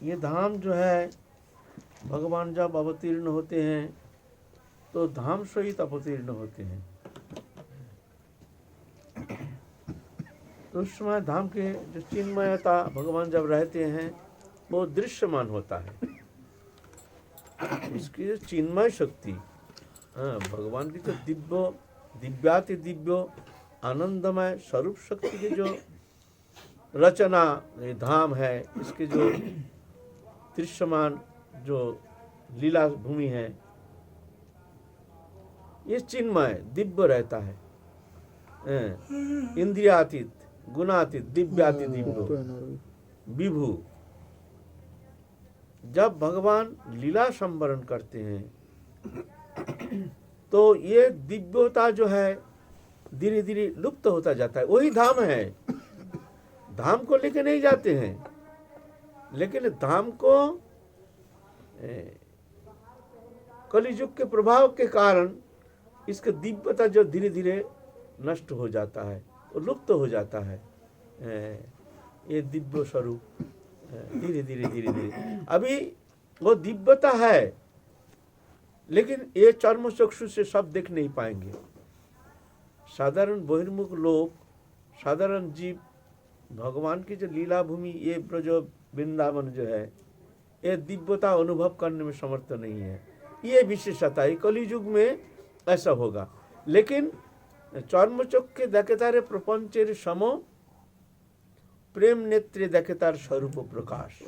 ये धाम जो है भगवान जब अवतीर्ण होते हैं तो धाम सहित अवतीर्ण होते हैं। तो उस समय धाम के जो चिन्मयता भगवान जब रहते हैं वो दृश्यमान होता है। इसकी जो चिन्मय शक्ति, भगवान की जो दिव्याति दिव्य आनंदमय स्वरूप शक्ति की जो रचना ये धाम है, इसके जो दृश्यमान जो लीला भूमि है, ये चिन्मय दिव्य रहता है, इंद्रियातीत गुणातीत दिव्याति दिव्य विभु। जब भगवान लीला संवरण करते हैं तो ये दिव्यता जो है धीरे धीरे लुप्त होता जाता है। वही धाम है, धाम को लेके नहीं जाते हैं, लेकिन धाम को कलियुग के प्रभाव के कारण इसका दिव्यता जो धीरे धीरे नष्ट हो जाता है, वो लुप्त हो जाता है। ये दिव्य स्वरूप धीरे धीरे अभी वो दिव्यता है, लेकिन ये चर्म चक्षु से सब देख नहीं पाएंगे। साधारण बहिर्मुख लोग, साधारण जीव भगवान की जो लीला भूमि ये ब्रज वृंदावन जो है, ये दिव्यता अनुभव करने में समर्थ नहीं है। ये विशेषता है, कलियुग में ऐसा होगा। लेकिन चर्म चक्षु देखे तारे प्रपंचेर सम, प्रेम नेत्रे देखे तार स्वरूप प्रकाश।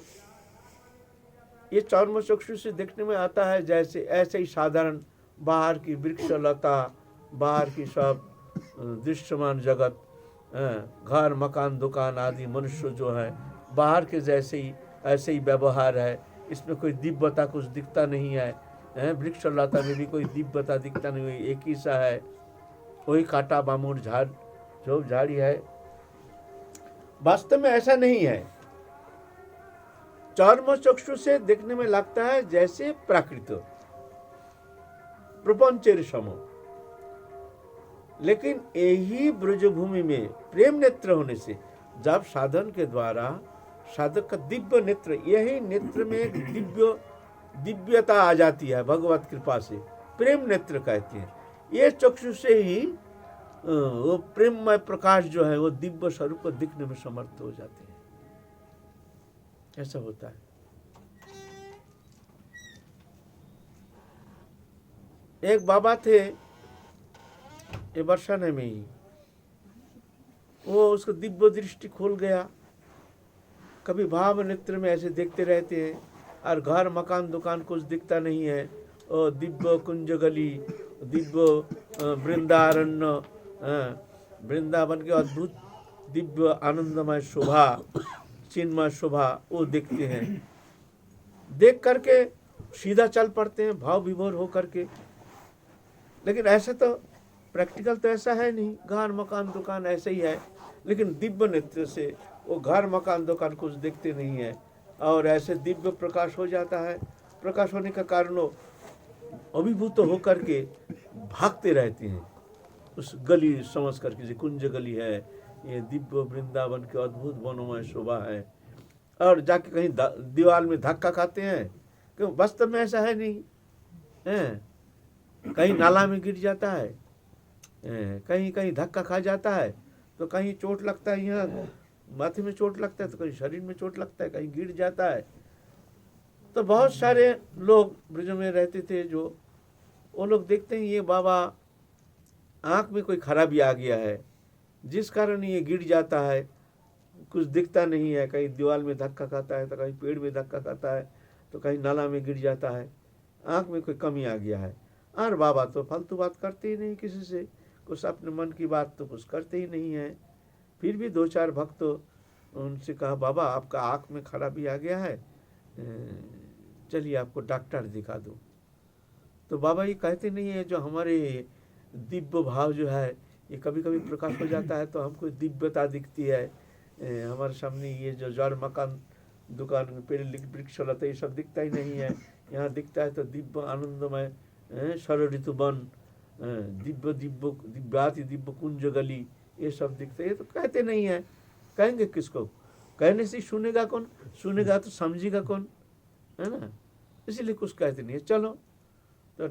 ये चर्म चक्षु से देखने में आता है जैसे ऐसे ही साधारण बाहर की वृक्ष लता, बाहर की सब दृश्यमान जगत, घर मकान दुकान आदि मनुष्य जो है बाहर के जैसे ही ऐसे ही व्यवहार है। इसमें कोई दिव्यता कुछ दिखता नहीं है। वृक्ष लता में भी कोई दिव्यता दिखता नहीं, एक ही सा है, वही काटा बामुर झाड़ जो झाड़ी है। वास्तव में ऐसा नहीं है। चर्म चक्षु से देखने में लगता है जैसे प्राकृत प्रपंचेर सम, लेकिन यही ब्रजभूमि में प्रेम नेत्र होने से जब साधन के द्वारा साधक का दिव्य नेत्र, यही नेत्र में एक दिव्यता आ जाती है भगवत कृपा से, प्रेम नेत्र कहते हैं। ये चक्षु से ही वो प्रेममय प्रकाश जो है वो दिव्य स्वरूप को दिखने में समर्थ हो जाते हैं। ऐसा होता है। एक बाबा थे ये बरसाने में ही, वो उसको दिव्य दृष्टि खोल गया। कभी भाव नेत्र में ऐसे देखते रहते हैं और घर मकान दुकान कुछ दिखता नहीं है। और दिव्य कुंज गली, दिव्य वृंदारण्य, वृंदावन के अद्भुत दिव्य आनंदमय शोभा, चिन्मय शोभा वो देखते हैं। देख करके सीधा चल पड़ते हैं भाव विभोर हो करके। लेकिन ऐसा तो प्रैक्टिकल तो ऐसा है नहीं, घर मकान दुकान ऐसे ही है, लेकिन दिव्य नेत्र से वो घर मकान दुकान कुछ देखते नहीं है और ऐसे दिव्य प्रकाश हो जाता है। प्रकाश होने का कारण वो अभिभूत होकर के भागते रहते हैं उस गली समझ करके, जो कुंज गली है, ये दिव्य वृंदावन के अद्भुत वनोमय शोभा है। और जाके कहीं दीवार में धक्का खाते हैं, क्यों? वास्तव में ऐसा है नहीं है। कहीं नाला में गिर जाता है, कहीं कहीं धक्का खा जाता है, तो कहीं चोट लगता है, यहाँ माथे में चोट लगता है, तो कहीं शरीर में चोट लगता है, कहीं गिर जाता है। तो बहुत सारे लोग ब्रज में रहते थे, जो वो लोग देखते हैं ये बाबा आँख में कोई खराबी आ गया है, जिस कारण ये गिर जाता है, कुछ दिखता नहीं है। कहीं दीवार में धक्का खाता है, तो कहीं पेड़ में धक्का खाता है, तो कहीं नाला में गिर जाता है। आँख में कोई कमी आ गया है। और बाबा तो फालतू बात करते ही नहीं किसी से, कुछ अपने मन की बात तो कुछ करते ही नहीं है। फिर भी दो चार भक्त उनसे कहा, बाबा आपका आँख में खराबी आ गया है, चलिए आपको डॉक्टर दिखा दूँ। तो बाबा ये कहते नहीं है, जो हमारे दिव्य भाव जो है ये कभी कभी प्रकाश हो जाता है तो हमको दिव्यता दिखती है। हमारे सामने ये जो जड़ मकान दुकान में पेड़ वृक्ष लता ये सब दिखता ही नहीं है, यहाँ दिखता है तो दिव्य आनंदमय शर ऋतु वन, दिव्य दिव्य दिव्याति दिव्य कुंज गली, ये सब दिखते हैं। तो कहते नहीं है, कहेंगे किसको? कहने से सुनेगा कौन, सुनेगा तो समझेगा कौन, है ना। इसलिए कुछ कहते नहीं है। चलो तो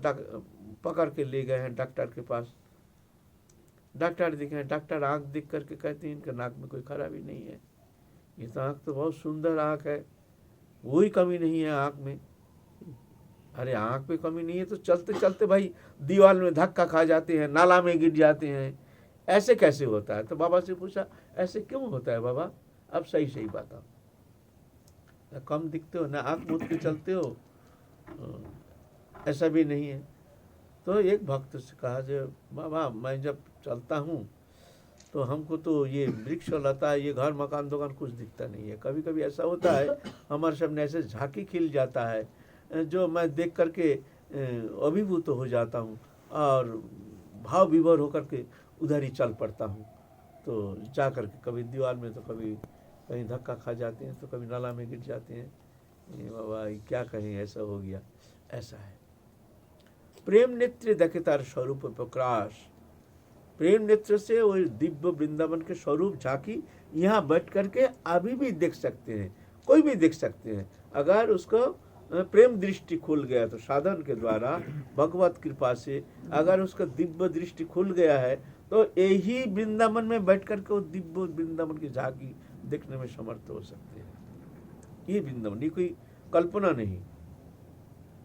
पकड़ के ले गए हैं डॉक्टर के पास। डॉक्टर दिखे, डॉक्टर आँख देख करके कहते हैं इनके नाक में कोई खराबी नहीं है, ये तो आँख तो बहुत सुंदर आँख है, कोई कमी नहीं है आँख में। अरे आँख में कमी नहीं है तो चलते चलते भाई दीवार में धक्का खा जाते हैं, नाला में गिर जाते हैं, ऐसे कैसे होता है। तो बाबा से पूछा ऐसे क्यों होता है बाबा, अब सही सही बताओ, ना कम दिखते हो ना आँख मूंद के चलते हो, ऐसा भी नहीं है। तो एक भक्त से कहा जो बाबा मैं जब चलता हूँ तो हमको तो ये वृक्ष लता, ये घर मकान दुकान कुछ दिखता नहीं है। कभी कभी ऐसा होता है हमारे सामने ऐसे झांकी खिल जाता है जो मैं देख करके अभिभूत हो जाता हूँ और भाव विभोर होकर के उधर ही चल पड़ता हूँ। तो जा करके कभी दीवार में तो कभी कहीं धक्का खा जाते हैं, तो कभी नाला में गिर जाते हैं। ये बाबा क्या कहें, ऐसा हो गया, ऐसा है। प्रेम नेत्र देखे तार स्वरूप प्रकाश, प्रेम नेत्र से वो दिव्य वृंदावन के स्वरूप झांकी यहाँ बैठ करके अभी भी देख सकते हैं, कोई भी देख सकते हैं। अगर उसको प्रेम दृष्टि खुल गया तो साधन के द्वारा भगवत कृपा से अगर उसका दिव्य दृष्टि खुल गया है तो यही वृंदावन में बैठ करके वो दिव्य वृंदावन की झांकी देखने में समर्थ हो सकते हैं। ये वृंदावन, ये कोई कल्पना नहीं,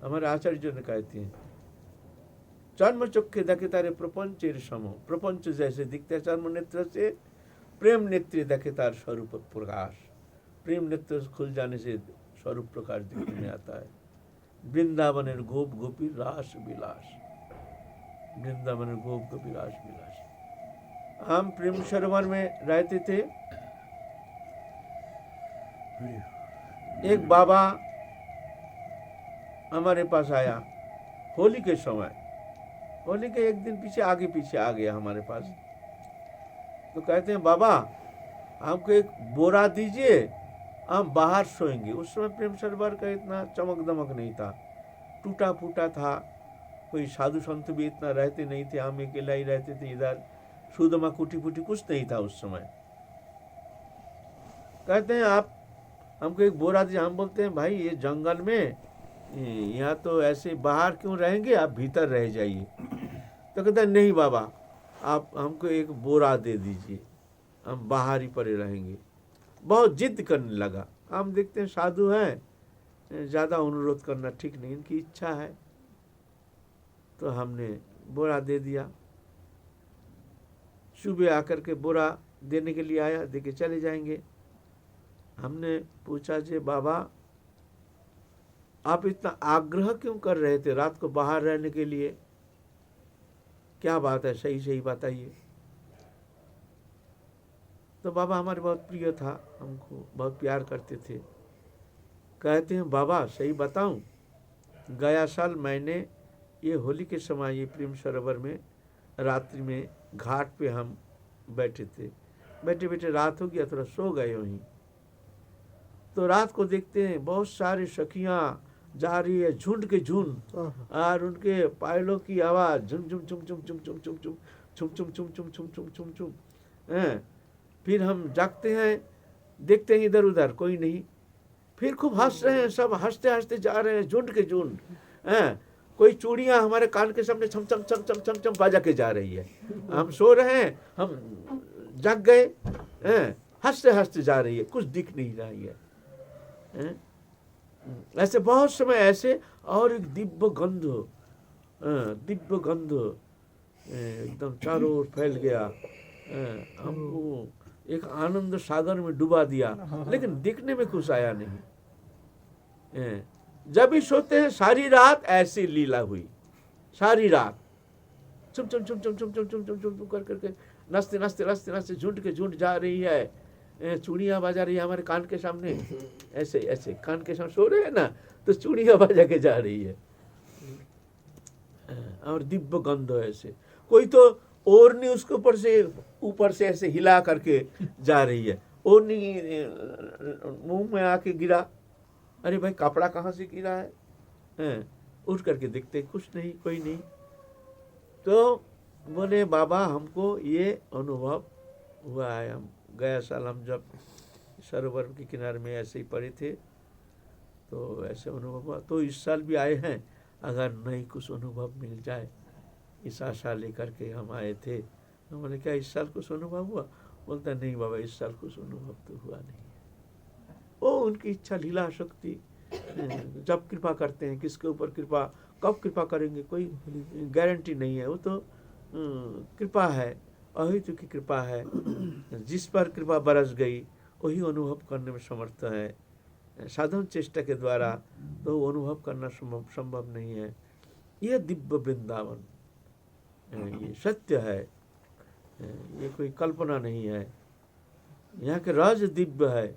हमारे आचार्य जो ने कहते हैं चर्म चक्षे देखे तारे प्रपंचेर सम, प्रपंच जैसे दिखते चर्म नेत्र से, प्रेम नेत्र देखे तार स्वरूप प्रकाश, प्रेम नेत्र खुल जाने से स्वरूप प्रकाश दिखने में आता है। वृंदावनेर गोप गोपी रास विलास, वृंदावनेर गोप गोपी रास विलास। हम प्रेम सरोवर में रहते थे, एक बाबा हमारे पास आया होली के समय, होली के एक दिन पीछे आ गया हमारे पास। तो कहते हैं बाबा हमको एक बोरा दीजिए, हम बाहर सोएंगे। उस समय प्रेम सरोवर का इतना चमक दमक नहीं था, टूटा फूटा था, कोई साधु संत भी इतना रहते नहीं थे, हम अकेला ही रहते थे इधर, सुदमा कुटी फूटी कुछ नहीं था उस समय। कहते हैं आप हमको एक बोरा दीजिए। हम बोलते हैं भाई ये जंगल में, यहाँ तो ऐसे बाहर क्यों रहेंगे, आप भीतर रह जाइए। तो कहते हैं नहीं बाबा आप हमको एक बोरा दे दीजिए, हम बाहर ही पड़े रहेंगे। बहुत जिद करने लगा। हम देखते हैं साधु हैं, ज़्यादा अनुरोध करना ठीक नहीं, इनकी इच्छा है। तो हमने बोरा दे दिया। सुबह आकर के बोरा देने के लिए आया, दे के चले जाएंगे। हमने पूछा जे बाबा आप इतना आग्रह क्यों कर रहे थे रात को बाहर रहने के लिए, क्या बात है, सही सही बताइए। तो बाबा हमारे बहुत प्रिय था, हमको बहुत प्यार करते थे। कहते हैं बाबा सही बताऊं, गया साल मैंने ये होली के समय ये प्रेम सरोवर में रात्रि में घाट पे हम बैठे थे, बैठे बैठे रात हो गया, थोड़ा सो गए वहीं। तो रात को देखते हैं बहुत सारी सखियाँ जा रही है, झुंड के झुंड, और उनके पायलों की आवाज़ झुम झुम झुम झुम झुम झुम झुम झुम झुम झुम झुम झुम झुम झुम झुम झुम। फिर हम जागते हैं, देखते हैं इधर उधर कोई नहीं। फिर खूब हंस रहे हैं, सब हंसते हंसते जा रहे हैं, झुंड के झुंड। कोई चूड़ियाँ हमारे कान के सामने छम छम छम छम छम छम बजा के जा रही है। हम सो रहे हैं, हम जाग गए, हंसते हंसते जा रही है, कुछ दिख नहीं रही है। ऐसे बहुत समय ऐसे, और एक दिव्य गंध, दिव्य गंध एकदम चारों ओर फैल गया, हमको एक आनंद सागर में डुबा दिया, लेकिन दिखने में कुछ आया नहीं। जब भी सोते हैं सारी रात ऐसी लीला हुई, सारी रात चुम चुम चुम चुम चुम चुम चुम चुम चुम कर करके नाचते नाचते नाचते नाचते झुंड के झुंड जा रही है, चूड़ियाँ बजा रही है हमारे कान के सामने, ऐसे ऐसे कान के सामने सो रहे हैं ना, तो चूड़ियाँ बजा के जा रही है, और दिव्य गंध ऐसे। कोई तो ओढ़नी उसके ऊपर से ऐसे हिला करके जा रही है, ओढ़नी मुंह में आके गिरा, अरे भाई कपड़ा कहाँ से गिरा है, उठ करके देखते कुछ नहीं, कोई नहीं। तो बोले बाबा हमको ये अनुभव हुआ है, हम गया साल हम जब सरोवर के किनारे में ऐसे ही पड़े थे, तो ऐसे अनुभव हुआ। तो इस साल भी आए हैं, अगर नहीं कुछ अनुभव मिल जाए, इस आशा लेकर के हम आए थे। हम बोले क्या इस साल कुछ अनुभव हुआ? बोलता नहीं बाबा, इस साल कुछ अनुभव तो हुआ नहीं है। वो उनकी इच्छा, लीला शक्ति, जब कृपा करते हैं, किसके ऊपर कृपा, कब कृपा करेंगे कोई गारंटी नहीं है। वो तो कृपा है, अहितु की कृपा है। जिस पर कृपा बरस गई वही अनुभव करने में समर्थ है। साधन चेष्टा के द्वारा तो अनुभव करना संभव नहीं है। यह दिव्य वृंदावन, ये सत्य है, ये कोई कल्पना नहीं है। यहाँ के राज दिव्य है।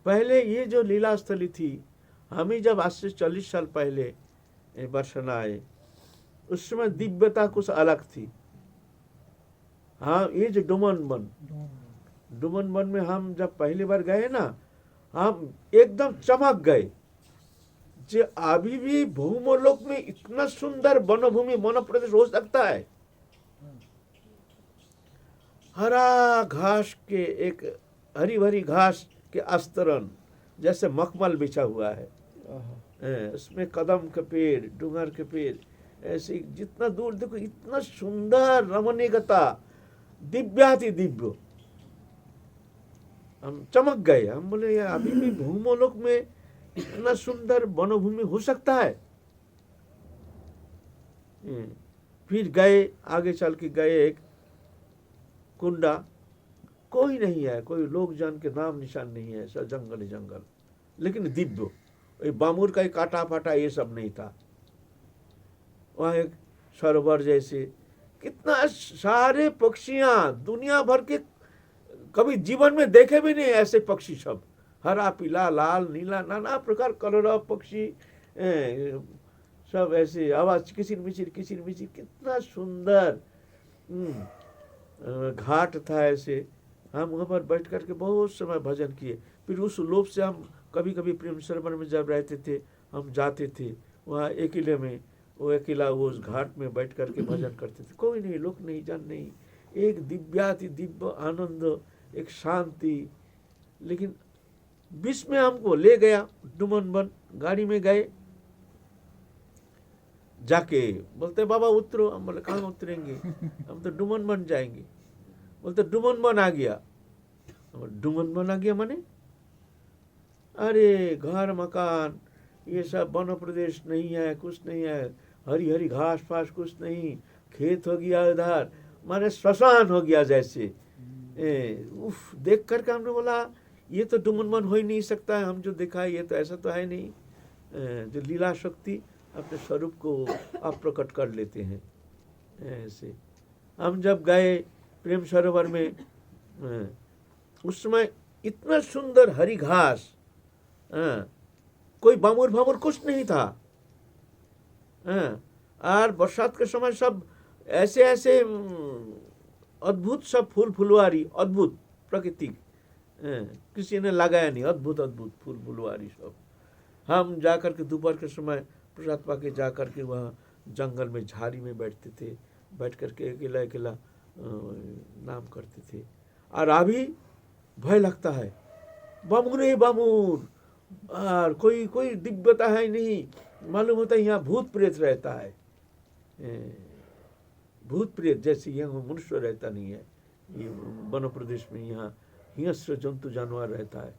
पहले ये जो लीला स्थली थी, हमें जब आज से 40 साल पहले बरसना आए, उस समय दिव्यता कुछ अलग थी। हाँ, ये जो डुमन वन में हम जब पहली बार गए ना, हम एकदम चमक गए। जो अभी भी भूमोलोक में इतना सुंदर वनभूमि, वन प्रदेश हो सकता है? हरा घास के, एक हरी भरी घास के आस्तरण जैसे मखमल बिछा हुआ है, उसमें कदम के पेड़, डूंगर के पेड़, ऐसे जितना दूर देखो इतना सुंदर रमणीयता, दिव्याति दिव्य। हम चमक गए। हम बोले यार अभी भी भूमोलोक में इतना सुंदर वनभूमि हो सकता है? फिर गए, आगे चल के गए एक कुंडा, कोई नहीं है, कोई लोग जान के नाम निशान नहीं है, सब जंगल ही जंगल, लेकिन दिव्य। बामुर का काटा फाटा ये सब नहीं था। वहाँ एक सरोवर जैसे, कितना सारे पक्षियां, दुनिया भर के कभी जीवन में देखे भी नहीं ऐसे पक्षी, सब हरा पीला लाल नीला नाना प्रकार कलर पक्षी, सब ऐसे आवाज किचिर मिचिर कितना सुंदर। घाट था ऐसे। हम वहाँ पर बैठ करके बहुत समय भजन किए। फिर उस लोभ से हम कभी कभी प्रेम सरोवर में जब रहते थे, हम जाते थे वहाँ अकेले में, वो अकेला वो उस घाट में बैठ करके भजन करते थे। कोई नहीं, लोक नहीं, जन नहीं, एक दिव्याति दिव्य आनंद, एक शांति। लेकिन बीच में हमको ले गया डुमन वन, गाड़ी में गए, जाके बोलते बाबा उतरो। हम बोले कहाँ उतरेंगे, हम तो डुमन वन जाएंगे। बोलते डुमन वन आ गया। डुमन वन आ गया माने? अरे घर मकान ये सब वन प्रदेश नहीं है, कुछ नहीं है, हरी हरी घास फास कुछ नहीं, खेत हो गया उधर, माने श्मशान हो गया जैसे। उफ, देख करके हमने बोला ये तो डुमन वन हो ही नहीं सकता है, हम जो देखा है ये तो ऐसा तो है नहीं। जो लीला शक्ति अपने स्वरूप को आप प्रकट कर लेते हैं ऐसे। हम जब गए प्रेम सरोवर में, उस समय इतना सुंदर हरी घास, कोई बामुर भामुर कुछ नहीं था। और बरसात के समय सब ऐसे ऐसे अद्भुत सब फूल फुलवारी, अद्भुत प्राकृतिक, किसी ने लगाया नहीं, अद्भुत अद्भुत फूल फुलवारी सब। हम जाकर के दोपहर के समय प्रसाद पाके जा करके वहाँ जंगल में झाड़ी में बैठते थे, बैठ करके अकेला अकेला नाम करते थे। और अभी भय लगता है, बामुर है बामुर, और कोई कोई दिव्यता है नहीं, मालूम होता है यहाँ भूत प्रेत रहता है। भूत प्रेत जैसे यहाँ मनुष्य रहता नहीं है, ये वन प्रदेश में यहाँ हिंस्र जंतु जानवर रहता है,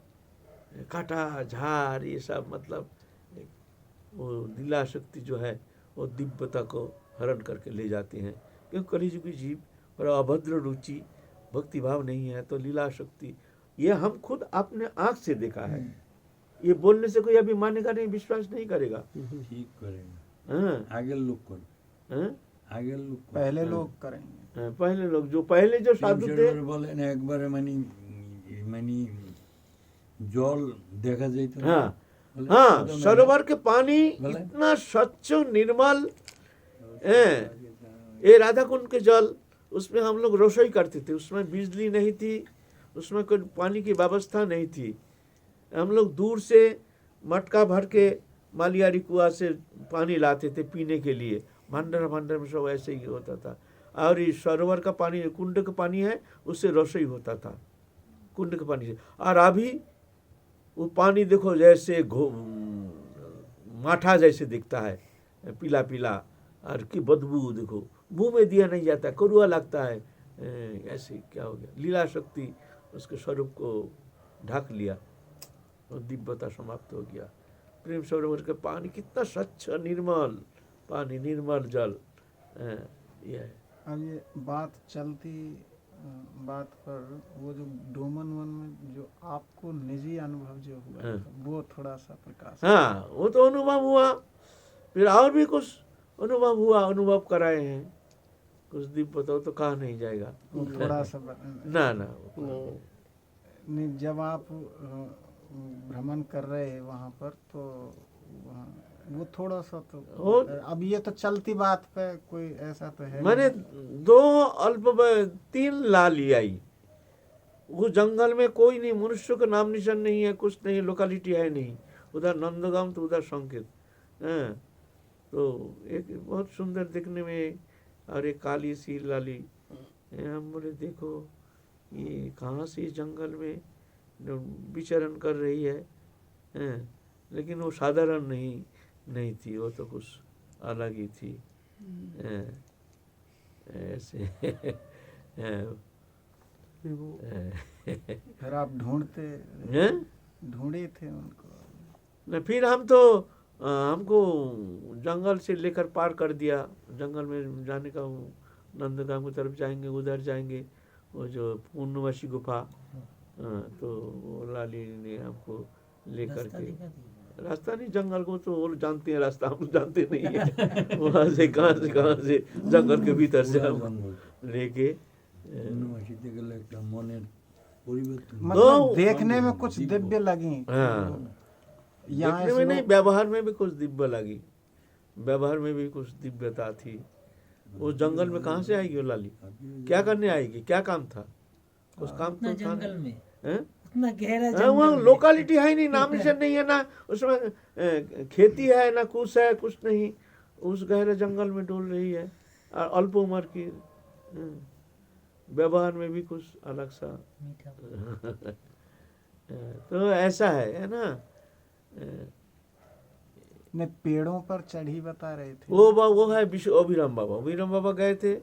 कांटा झाड़ ये सब। मतलब वो लीला शक्ति जो है वो दिव्यता को हरण करके ले जाते हैं। क्योंकि कलिजुगी जीव और अभद्र रुचि, भक्ति भाव नहीं है, तो लीला शक्ति ये हम खुद अपने आंख से देखा है। ये बोलने से कोई अभी मानेगा नहीं, विश्वास नहीं करेगा। ठीक करेगा, आगे लोग कर, आगे लोग पहले लोग करेंगे, पहले लोग जो पहले जो साधु थे बोले ना एक बार मानी जल देखा जाए तो। हाँ हाँ, सरोवर के पानी इतना स्वच्छ निर्मल, ये राधा कुंड के जल, उसमें हम लोग रसोई करते थे। उसमें बिजली नहीं थी, उसमें कोई पानी की व्यवस्था नहीं थी। हम लोग दूर से मटका भर के मालियारी कुआं से पानी लाते थे पीने के लिए। भंडार भंडार में सब ऐसे ही होता था। और ये सरोवर का पानी, कुंड का पानी है, उससे रसोई होता था। कुंड के पानी से। और अभी वो पानी देखो जैसे माठा जैसे दिखता है, पीला पीला, और की बदबू देखो, मुंह में दिया नहीं जाता, कड़वा लगता है। ऐसे क्या हो गया, लीला शक्ति उसके स्वरूप को ढक लिया और दिव्यता समाप्त हो गया। प्रेम सरोवर का पानी कितना स्वच्छ निर्मल पानी, निर्मल जल, ये है। अब ये बात चलती बात पर वो जो डोमन वन में जो आपको निजी अनुभव जो हुआ हाँ। था, वो थोड़ा सा प्रकाश। हाँ, वो तो अनुभव हुआ, फिर और भी कुछ अनुभव हुआ, अनुभव कराए हैं कुछ दिव्यता, तो कहा नहीं जाएगा। वो थोड़ा सा ना ना, नहीं, जब आप भ्रमण कर रहे हैं वहाँ पर, तो वो थोड़ा सा तो अब ये तो चलती बात पे कोई ऐसा तो है मैंने तीन लाली आई। वो जंगल में कोई नहीं, मनुष्य का नाम निशान नहीं है, कुछ नहीं, लोकेलिटी है नहीं, उधर नंदगांव तो उधर संकेत। तो एक बहुत सुंदर दिखने में, और एक काली सी लाली। हम बोले देखो ये कहाँ से जंगल में विचरण कर रही है, लेकिन वो साधारण नहीं थी, वो तो कुछ अलग ही थी। ऐसे फिर आप ढूंढे थे उनको? न, फिर हम तो हमको जंगल से लेकर पार कर दिया, जंगल में जाने का, नंदगांव की तरफ जाएंगे, उधर जाएंगे, वो जो पूर्णवासी गुफा, तो वो लाली ने हमको लेकर के, रास्ता नहीं, जंगल को तो वो जानते हैं रास्ता, हम जानते नहीं है। वहाँ से कहाँ से जंगल के भीतर से हम लेके मतलब देखने में कुछ दिव्य लगी। देखने में नहीं, व्यवहार में भी कुछ दिव्य लगी, व्यवहार में भी कुछ दिव्यता थी। वो जंगल में कहाँ से आएगी वो लाली, क्या करने आएगी, क्या काम था, कुछ काम तो था जंगल में हैं? इतना गहरा वहाँ जंगल लोकेलिटी है नहीं, नाम निशान नहीं है ना, उसमें खेती है ना, कुछ है, कुछ नहीं, उस गहरे जंगल में डोल रही है, और अल्प उम्र की, व्यवहार में भी कुछ अलग सा। मीठा। तो ऐसा है ना। ने पेड़ों पर चढ़ी बता रहे थे। वो है विश्व अभिराम बाबा, अभिराम बाबा गए थे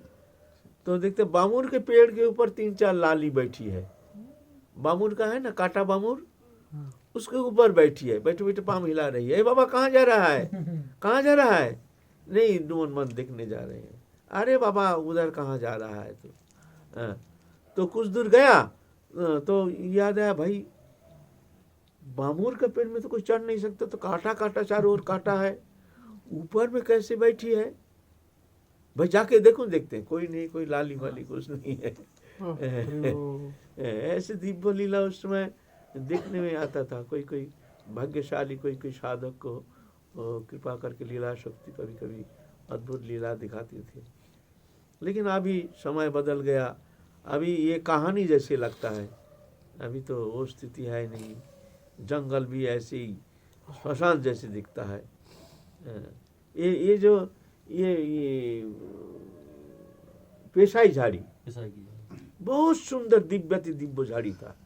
तो देखते बामुर के पेड़ के ऊपर 3-4 लाली बैठी है, बामुर का है ना, काटा बामुर, उसके ऊपर बैठी है, बैठे बैठे पाम हिला रही है। बाबा कहाँ जा रहा है, कहाँ जा रहा है? नहीं, डोमन मन देखने जा रहे हैं। अरे बाबा उधर कहाँ जा रहा है? तो कुछ दूर गया तो याद आया, भाई बामुर के पेड़ में तो कोई चढ़ नहीं सकता, तो काटा काटा, चारों ओर काटा है, ऊपर में कैसे बैठी है? भाई जाके देखते हैं, कोई नहीं, कोई लाली वाली कुछ नहीं है। ऐसे दिव्य लीला उस समय देखने में आता था। कोई भाग्यशाली, कोई साधक को कृपा करके लीला शक्ति कभी कभी अद्भुत लीला दिखाती थी। लेकिन अभी समय बदल गया, अभी ये कहानी जैसे लगता है, अभी तो वो स्थिति है नहीं, जंगल भी ऐसे ही श्मशान जैसे दिखता है। ये जो ये पेशाई झाड़ी बहुत सुंदर दिव्य झाड़ी था।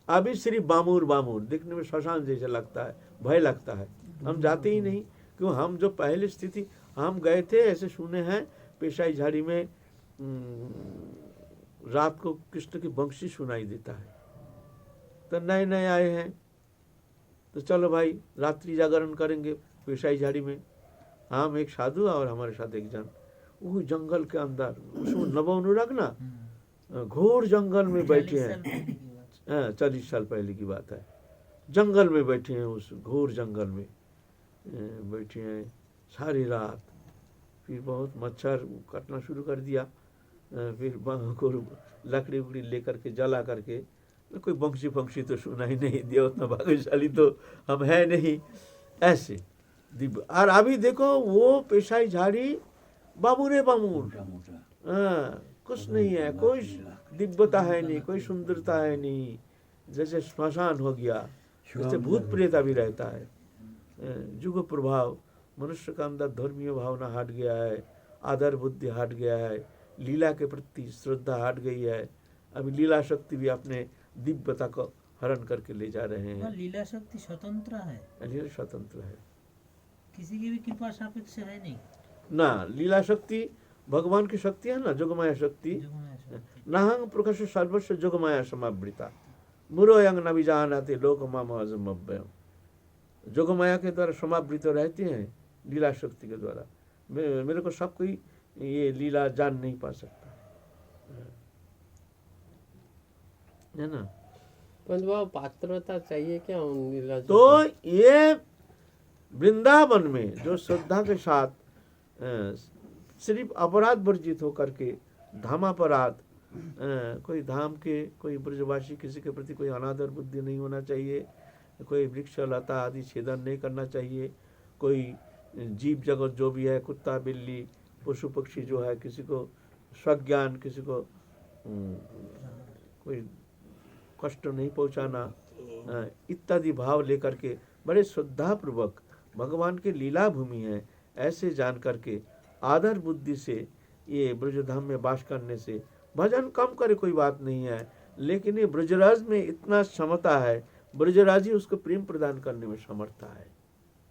अभी सिर्फ बामुर दिखने में श्मशान जैसा लगता है, भय लगता है, हम जाते ही नहीं। क्यों? हम जो पहली स्थिति हम गए थे, ऐसे सुने हैं पेशाई झाड़ी में रात को कृष्ण की बंशी सुनाई देता है। तो नए आए हैं तो चलो भाई रात्रि जागरण करेंगे पेशाई झाड़ी में। हम एक साधु और हमारे साथ एक जन, वो जंगल के अंदर, उसमें नवनुराग ना, घोर जंगल में बैठे हैं। 40 साल पहले की बात है। जंगल में बैठे हैं, उस घोर जंगल में बैठे हैं सारी रात। फिर बहुत मच्छर काटना शुरू कर दिया, फिर को लकड़ी उकड़ी लेकर के जला करके, कोई बंशी तो सुनाई नहीं दिया, उतना भाग्यशाली तो हम है नहीं। ऐसे दिव्य। और अभी देखो वो पेशाई झाड़ी बामुर, कुछ नहीं है, कोई दिव्यता है नहीं, कोई सुंदरता है नहीं, जैसे श्मशान हो गया, जैसे भूत प्रेत अभी रहता है। युग प्रभाव, मनुष्य का अंदर धर्मीय भावना हट गया है, आदर बुद्धि हट गया है, लीला के प्रति श्रद्धा हट गई है। अभी लीला शक्ति भी अपने दिव्यता को हरण करके ले जा रहे वहाँ हैं। लीला शक्ति स्वतंत्र है, लीला स्वतंत्र है किसी की भी कृपा सापेक्ष है नहीं। ना, लीला शक्ति भगवान की शक्ति है ना, जोगमाया शक्ति। जोगमाया शक्ति। नाहं प्रकाश सर्वस्व जोगमाया समावृता मुरोयंग न विजानाते लोक मामव्यम। जोगमाया के द्वारा समावृत रहते हैं लीला शक्ति के द्वारा। मेरे को सब कोई ये लीला जान नहीं पा सकता, है ना। पंचभाव पात्रता चाहिए क्या उन लीला तो ये वृंदावन में जो श्रद्धा के साथ सिर्फ अपराध वर्जित होकर के धामापराध, कोई धाम के, कोई ब्रजवासी किसी के प्रति कोई अनादर बुद्धि नहीं होना चाहिए, कोई वृक्ष लता आदि छेदन नहीं करना चाहिए, कोई जीव जगत जो भी है, कुत्ता बिल्ली पशु पक्षी जो है, किसी को स्वज्ञान, किसी को कोई कष्ट नहीं पहुंचाना, इत्यादि भाव लेकर के बड़े श्रद्धापूर्वक भगवान की लीला भूमि है ऐसे जान करके आदर बुद्धि से ये ब्रजधाम में वास करने से भजन कम करे कोई बात नहीं है, लेकिन ये ब्रजराज में इतना क्षमता है, ब्रजराज ही उसको प्रेम प्रदान करने में समर्था है।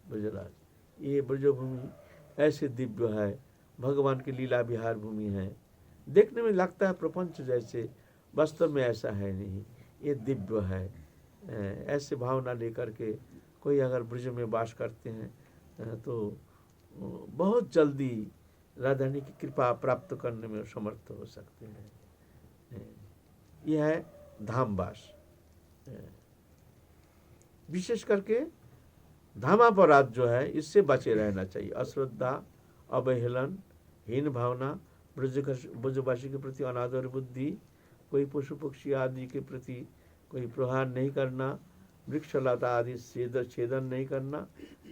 ब्रजराज, ये ब्रजभूमि ऐसे दिव्य है, भगवान की लीला विहार भूमि है। देखने में लगता है प्रपंच जैसे, वास्तव में ऐसा है नहीं, ये दिव्य है। ऐसे भावना लेकर के कोई अगर ब्रज में वास करते हैं तो बहुत जल्दी राधारानी की कृपा प्राप्त करने में समर्थ हो सकते हैं। यह है धामवास। विशेष करके धामापराध जो है इससे बचे रहना चाहिए। अश्रद्धा, अवहेलन, हीन भावना, ब्रजवासी के प्रति अनादर बुद्धि, कोई पशु पक्षी आदि के प्रति कोई प्रहार नहीं करना, वृक्षलता आदि छेदन नहीं करना,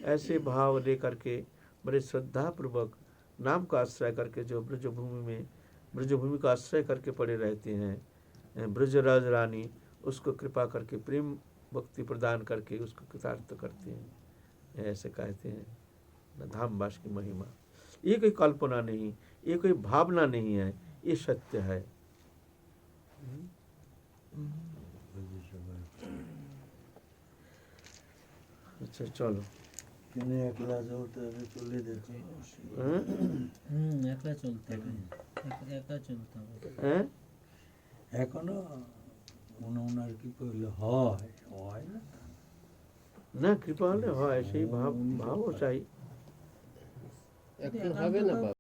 ऐसे भाव लेकर के बड़े श्रद्धा पूर्वक नाम का आश्रय करके जो ब्रजभूमि का आश्रय करके पड़े रहते हैं, ब्रजराज रानी उसको कृपा करके प्रेम भक्ति प्रदान करके उसको कृतार्थ करते हैं। ऐसे कहते हैं धामवास की महिमा। ये कोई कल्पना नहीं, ये कोई भावना नहीं है, ये सत्य है। अच्छा चलो, কিনে একলা যাও তাহলে চলে দেখো। একলা চলতে হবে, একা চলতে হবে। हैं? এখনো ওনার কি করলে হয় হয় না। না কৃপা হলে হয়, সেই ভাব চাই। এখন হবে না বাবা।